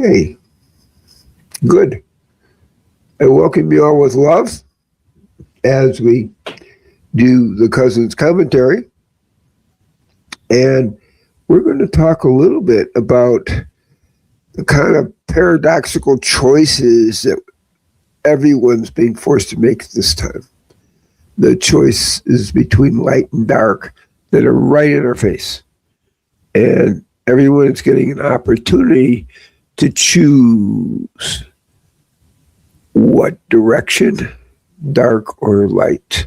Okay, good. I welcome you all with love as we do the Cousens commentary. And we're going to talk a little bit about the kind of paradoxical choices that everyone's being forced to make this time. The choice is between light and dark that are right in our face. And everyone is getting an opportunity to choose what direction, dark or light.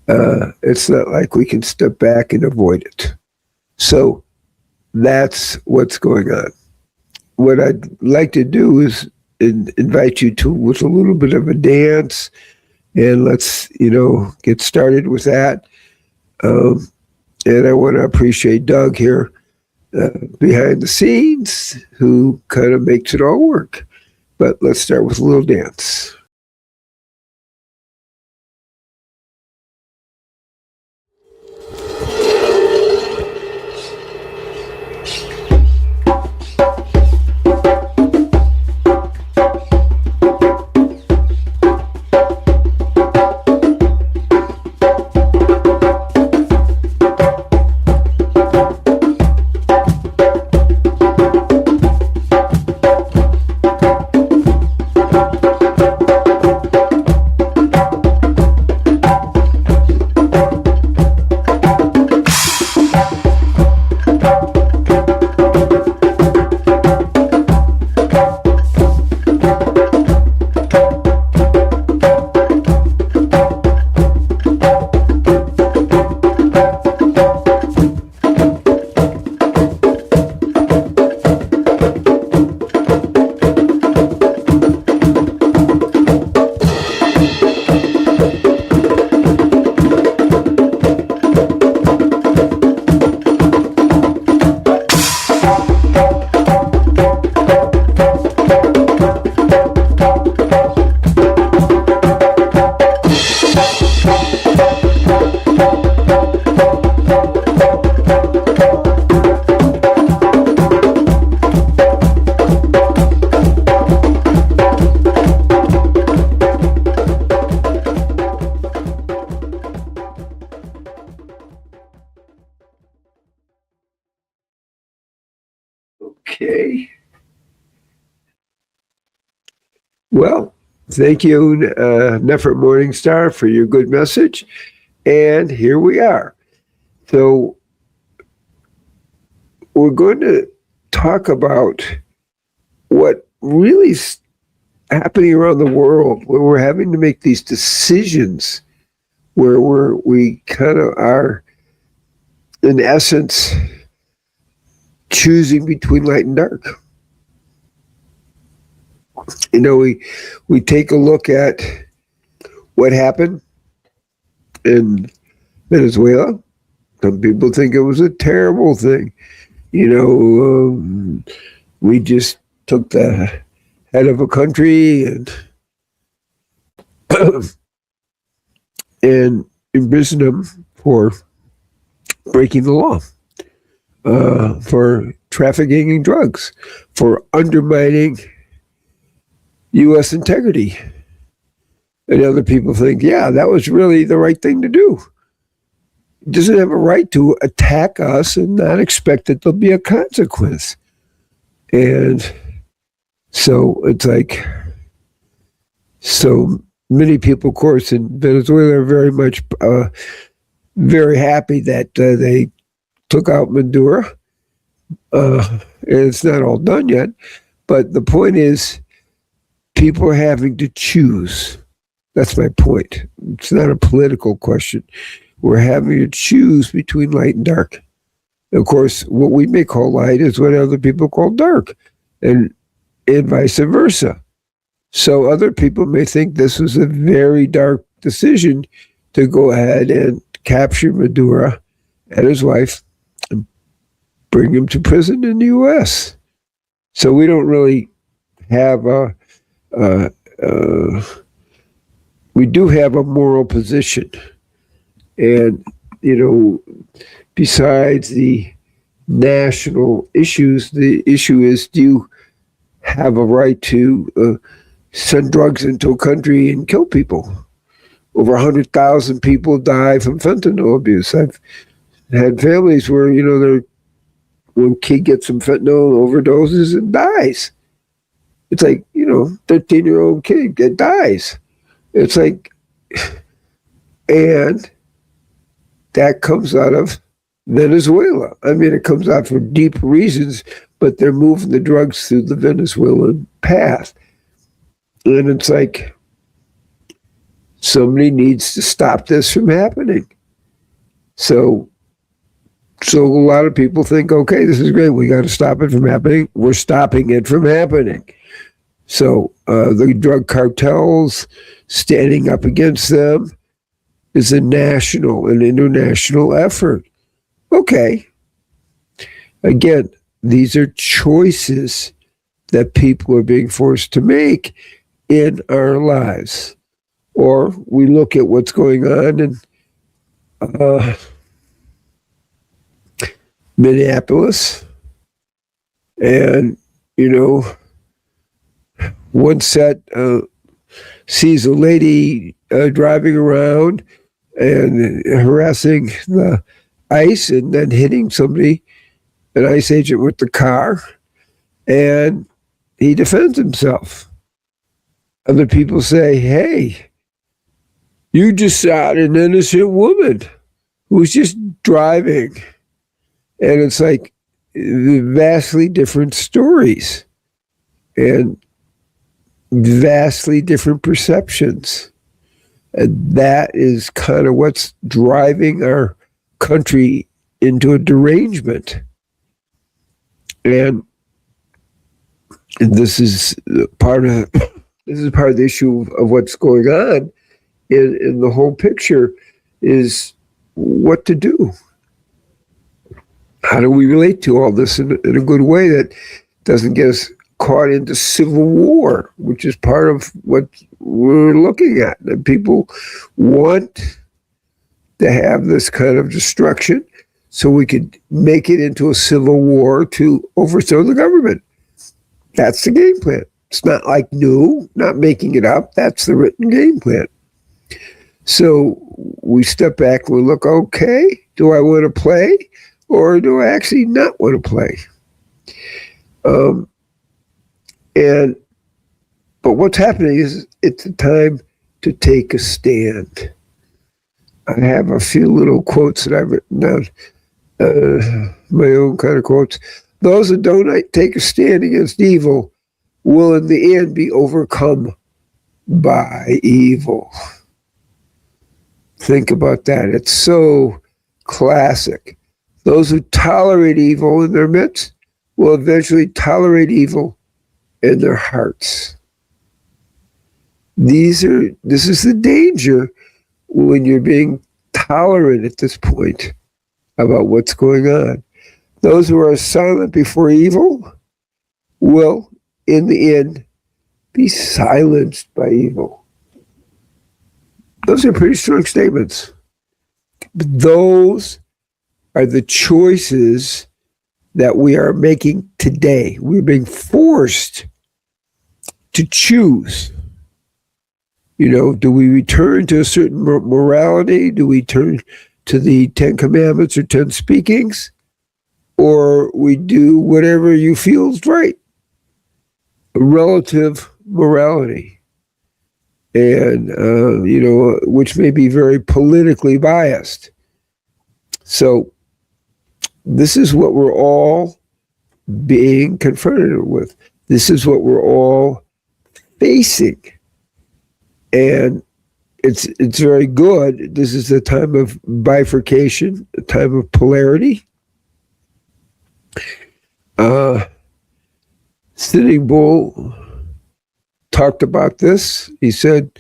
It's not like we can step back and avoid it. So that's what's going on. What I'd like to do is invite you to with a little bit of a dance, and let's get started with that. And I want to appreciate Doug here behind the scenes, who kind of makes it all work. But let's start with a little dance. Okay. Well, thank you, Nephrit Morningstar, for your good message. And here we are. So we're going to talk about what really is happening around the world, where we're having to make these decisions, where we kind of are, in essence, choosing between light and dark. We take a look at what happened in Venezuela. Some people think it was a terrible thing. We just took the head of a country and imprisoned him for breaking the law, for trafficking in drugs, for undermining U.S. integrity. And other people think, yeah, that was really the right thing to do. He doesn't have a right to attack us and not expect that there'll be a consequence. And so it's like, so many people, of course, in Venezuela are very much very happy that they took out Maduro. And it's not all done yet. But the point is, people are having to choose. That's my point. It's not a political question. We're having to choose between light and dark. Of course, what we may call light is what other people call dark, and vice versa. So other people may think this was a very dark decision to go ahead and capture Maduro and his wife and bring him to prison in the U.S. So we don't really have we do have a moral position. And, besides the national issues, the issue is, do you have a right to send drugs into a country and kill people. Over 100,000 people die from fentanyl abuse. I've had families where, one kid gets some fentanyl, overdoses, and dies. It's like, 13-year-old kid that dies. It's like, and that comes out of Venezuela. I mean, it comes out for deep reasons, but they're moving the drugs through the Venezuelan path. And it's like, somebody needs to stop this from happening. So a lot of people think, okay, this is great. We got to stop it from happening. We're stopping it from happening. So the drug cartels, standing up against them is a national and international effort. Okay. Again, these are choices that people are being forced to make in our lives. Or we look at what's going on in Minneapolis, and, one set sees a lady driving around and harassing the ICE and then hitting somebody, an ICE agent, with the car, and he defends himself. Other people say, hey, you just shot an innocent woman who was just driving. And it's like vastly different stories and vastly different perceptions. And that is kind of what's driving our country into a derangement. And this is part of the issue of what's going on in the whole picture, is what to do. How do we relate to all this in a good way that doesn't get us caught into civil war, which is part of what we're looking at. And people want to have this kind of destruction so we could make it into a civil war to overthrow the government. That's the game plan. It's not like new, not making it up. That's the written game plan. So we step back and we look, okay, do I want to play or do I actually not want to play? But what's happening is it's a time to take a stand. I have a few little quotes that I've written down, my own kind of quotes. Those that don't take a stand against evil will in the end be overcome by evil. Think about that. It's so classic. Those who tolerate evil in their midst will eventually tolerate evil in their hearts. This is the danger when you're being tolerant at this point about what's going on. Those who are silent before evil will, in the end, be silenced by evil. Those are pretty strong statements. But those are the choices that we are making today. We're being forced to choose. Do we return to a certain morality? Do we turn to the 10 Commandments or 10 speakings? Or we do whatever you feel is right? A relative morality. And, which may be very politically biased. So this is what we're all being confronted with. This is what we're all facing. And it's very good. This is a time of bifurcation, a time of polarity. Sitting Bull talked about this. He said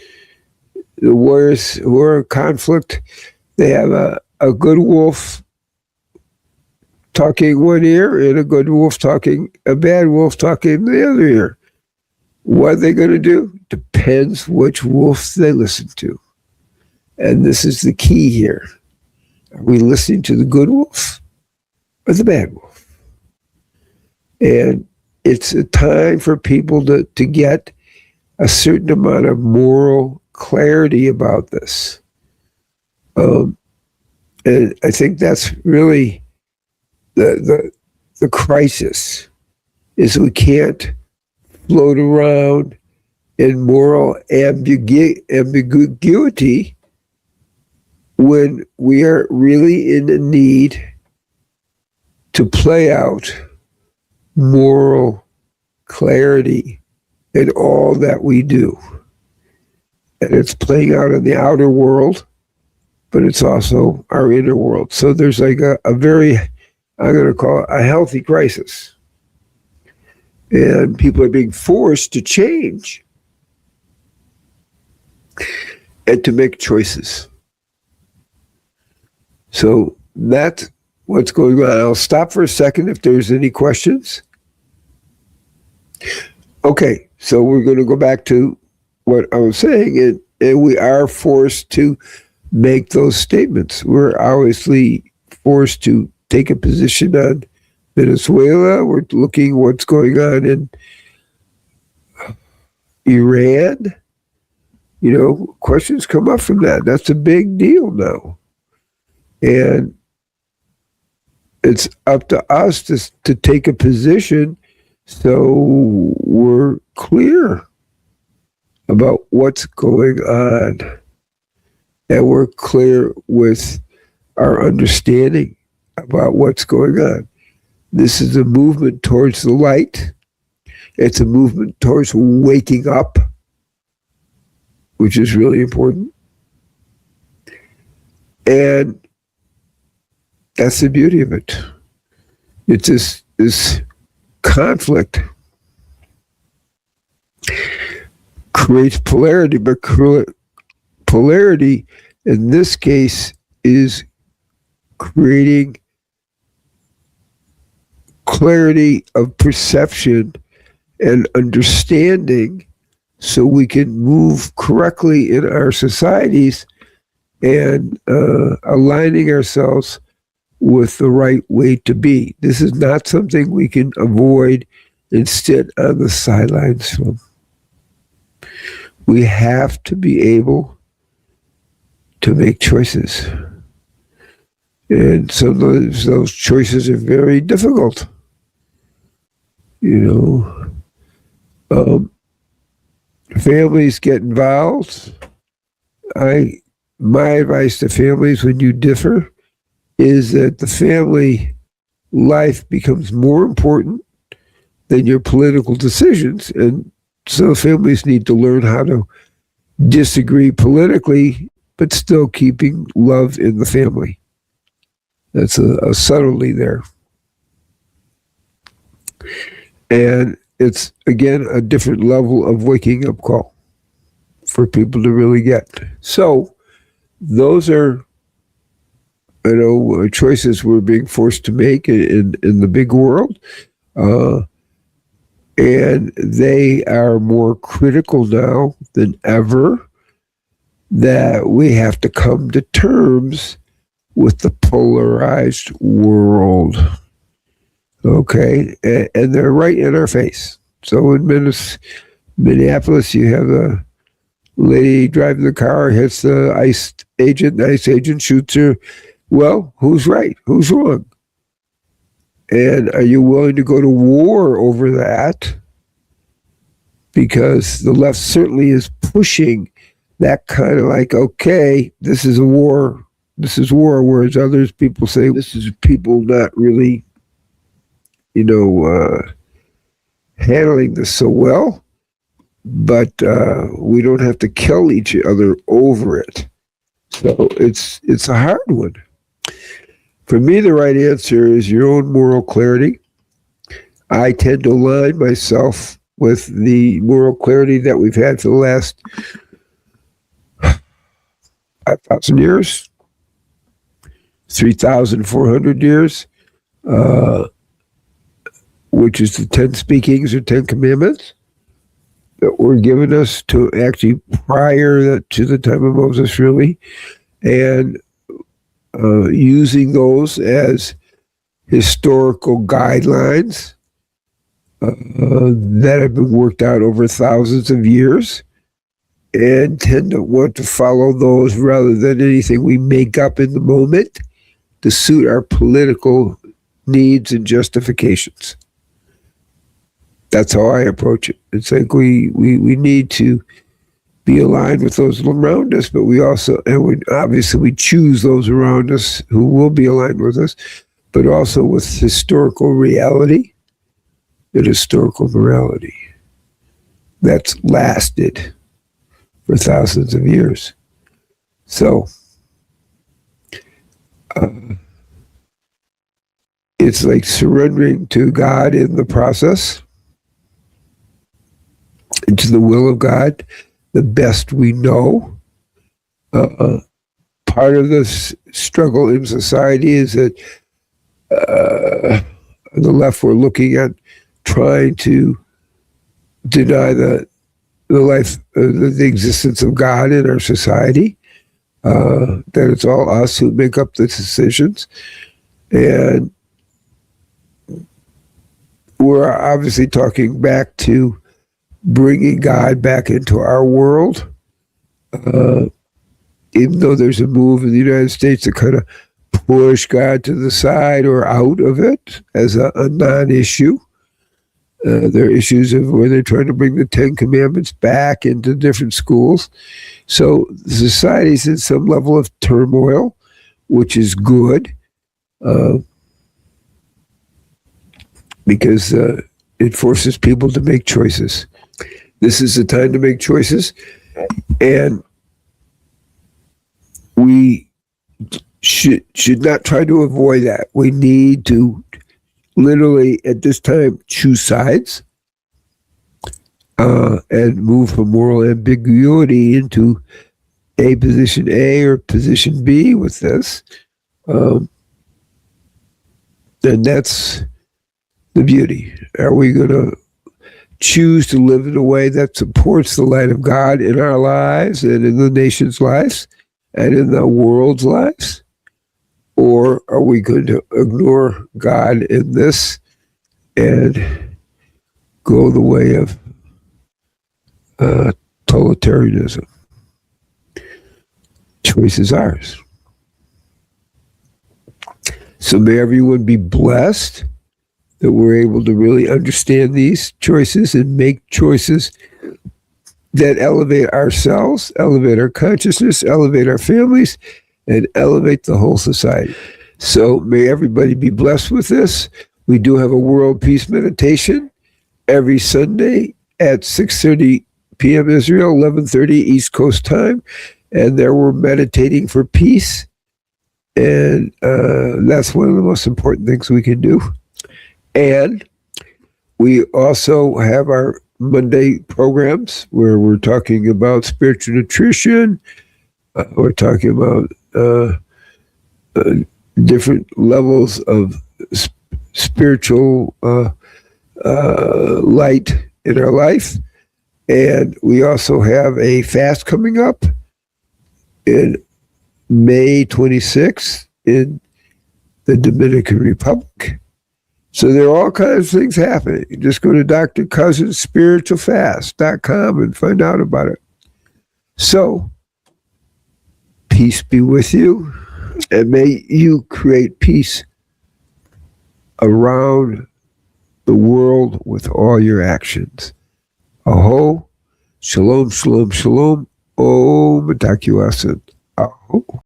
the warriors who are in conflict, they have a good wolf talking one ear and a bad wolf talking the other ear. What are they going to do? Depends which wolf they listen to. And this is the key here. Are we listening to the good wolf or the bad wolf? And it's a time for people to get a certain amount of moral clarity about this. And I think that's really the crisis, is we can't float around in moral ambiguity when we are really in the need to play out moral clarity in all that we do. And it's playing out in the outer world, but it's also our inner world. So there's like a very, I'm going to call it a healthy crisis. And people are being forced to change and to make choices. So that's what's going on. I'll stop for a second if there's any questions. Okay, so we're going to go back to what I was saying, and we are forced to make those statements. We're obviously forced to take a position on Venezuela. We're looking what's going on in Iran. You know, questions come up from that. That's a big deal now. And it's up to us to take a position so we're clear about what's going on. And we're clear with our understanding about what's going on. This is a movement towards the light. It's a movement towards waking up, which is really important. And that's the beauty of it. It's this conflict creates polarity, but polarity in this case is creating clarity of perception and understanding so we can move correctly in our societies and aligning ourselves with the right way to be. This is not something we can avoid and sit on the sidelines from. We have to be able to make choices. And some of those choices are very difficult. You know, families get involved. My advice to families when you differ is that the family life becomes more important than your political decisions. And so families need to learn how to disagree politically, but still keeping love in the family. That's a subtlety there. And it's, again, a different level of waking up call for people to really get. So those are, choices we're being forced to make in the big world. And they are more critical now than ever, that we have to come to terms with the polarized world. Okay? And they're right in our face. So in Minneapolis, you have a lady driving the car, hits the ICE agent shoots her. Well, who's right? Who's wrong? And are you willing to go to war over that? Because the left certainly is pushing that kind of like, okay, this is a war. This is war, whereas others people say this is people not really, handling this so well. But we don't have to kill each other over it. So it's a hard one. For me, the right answer is your own moral clarity. I tend to align myself with the moral clarity that we've had for the last 5,000 years, 3,400 years, which is the 10 speakings or 10 commandments that were given us to actually prior to the time of Moses, really, and using those as historical guidelines that have been worked out over thousands of years, and tend to want to follow those rather than anything we make up in the moment to suit our political needs and justifications. That's how I approach it. It's like we need to be aligned with those around us, but we also, and we choose those around us who will be aligned with us, but also with historical reality and historical morality that's lasted for thousands of years. So it's like surrendering to God in the process, into the will of God, the best we know. Part of this struggle in society is that on the left we're looking at trying to deny the life, the existence of God in our society, that it's all us who make up the decisions. And we're obviously talking back to bringing God back into our world, even though there's a move in the United States to kind of push God to the side or out of it as a non-issue. There are issues of where they're trying to bring the Ten Commandments back into different schools. So society's in some level of turmoil, which is good, because it forces people to make choices. This is the time to make choices, and we should not try to avoid that. We need to literally, at this time, choose sides and move from moral ambiguity into a position A or position B with this. And that's the beauty. Are we going to choose to live in a way that supports the light of God in our lives and in the nation's lives and in the world's lives? Or are we going to ignore God in this and go the way of totalitarianism? Choice is ours. So may everyone be blessed that we're able to really understand these choices and make choices that elevate ourselves, elevate our consciousness, elevate our families, and elevate the whole society. So may everybody be blessed with this. We do have a World Peace Meditation every Sunday at 6:30 p.m. Israel, 11:30 East Coast time. And there we're meditating for peace. And that's one of the most important things we can do. And we also have our Monday programs where we're talking about spiritual nutrition. We're talking about different levels of spiritual light in our life. And we also have a fast coming up in May 26th in the Dominican Republic. So there are all kinds of things happening. You just go to Dr. Cousens spiritualfast.com and find out about it. So, peace be with you, and may you create peace around the world with all your actions. Aho, shalom, shalom, shalom, om, Aho.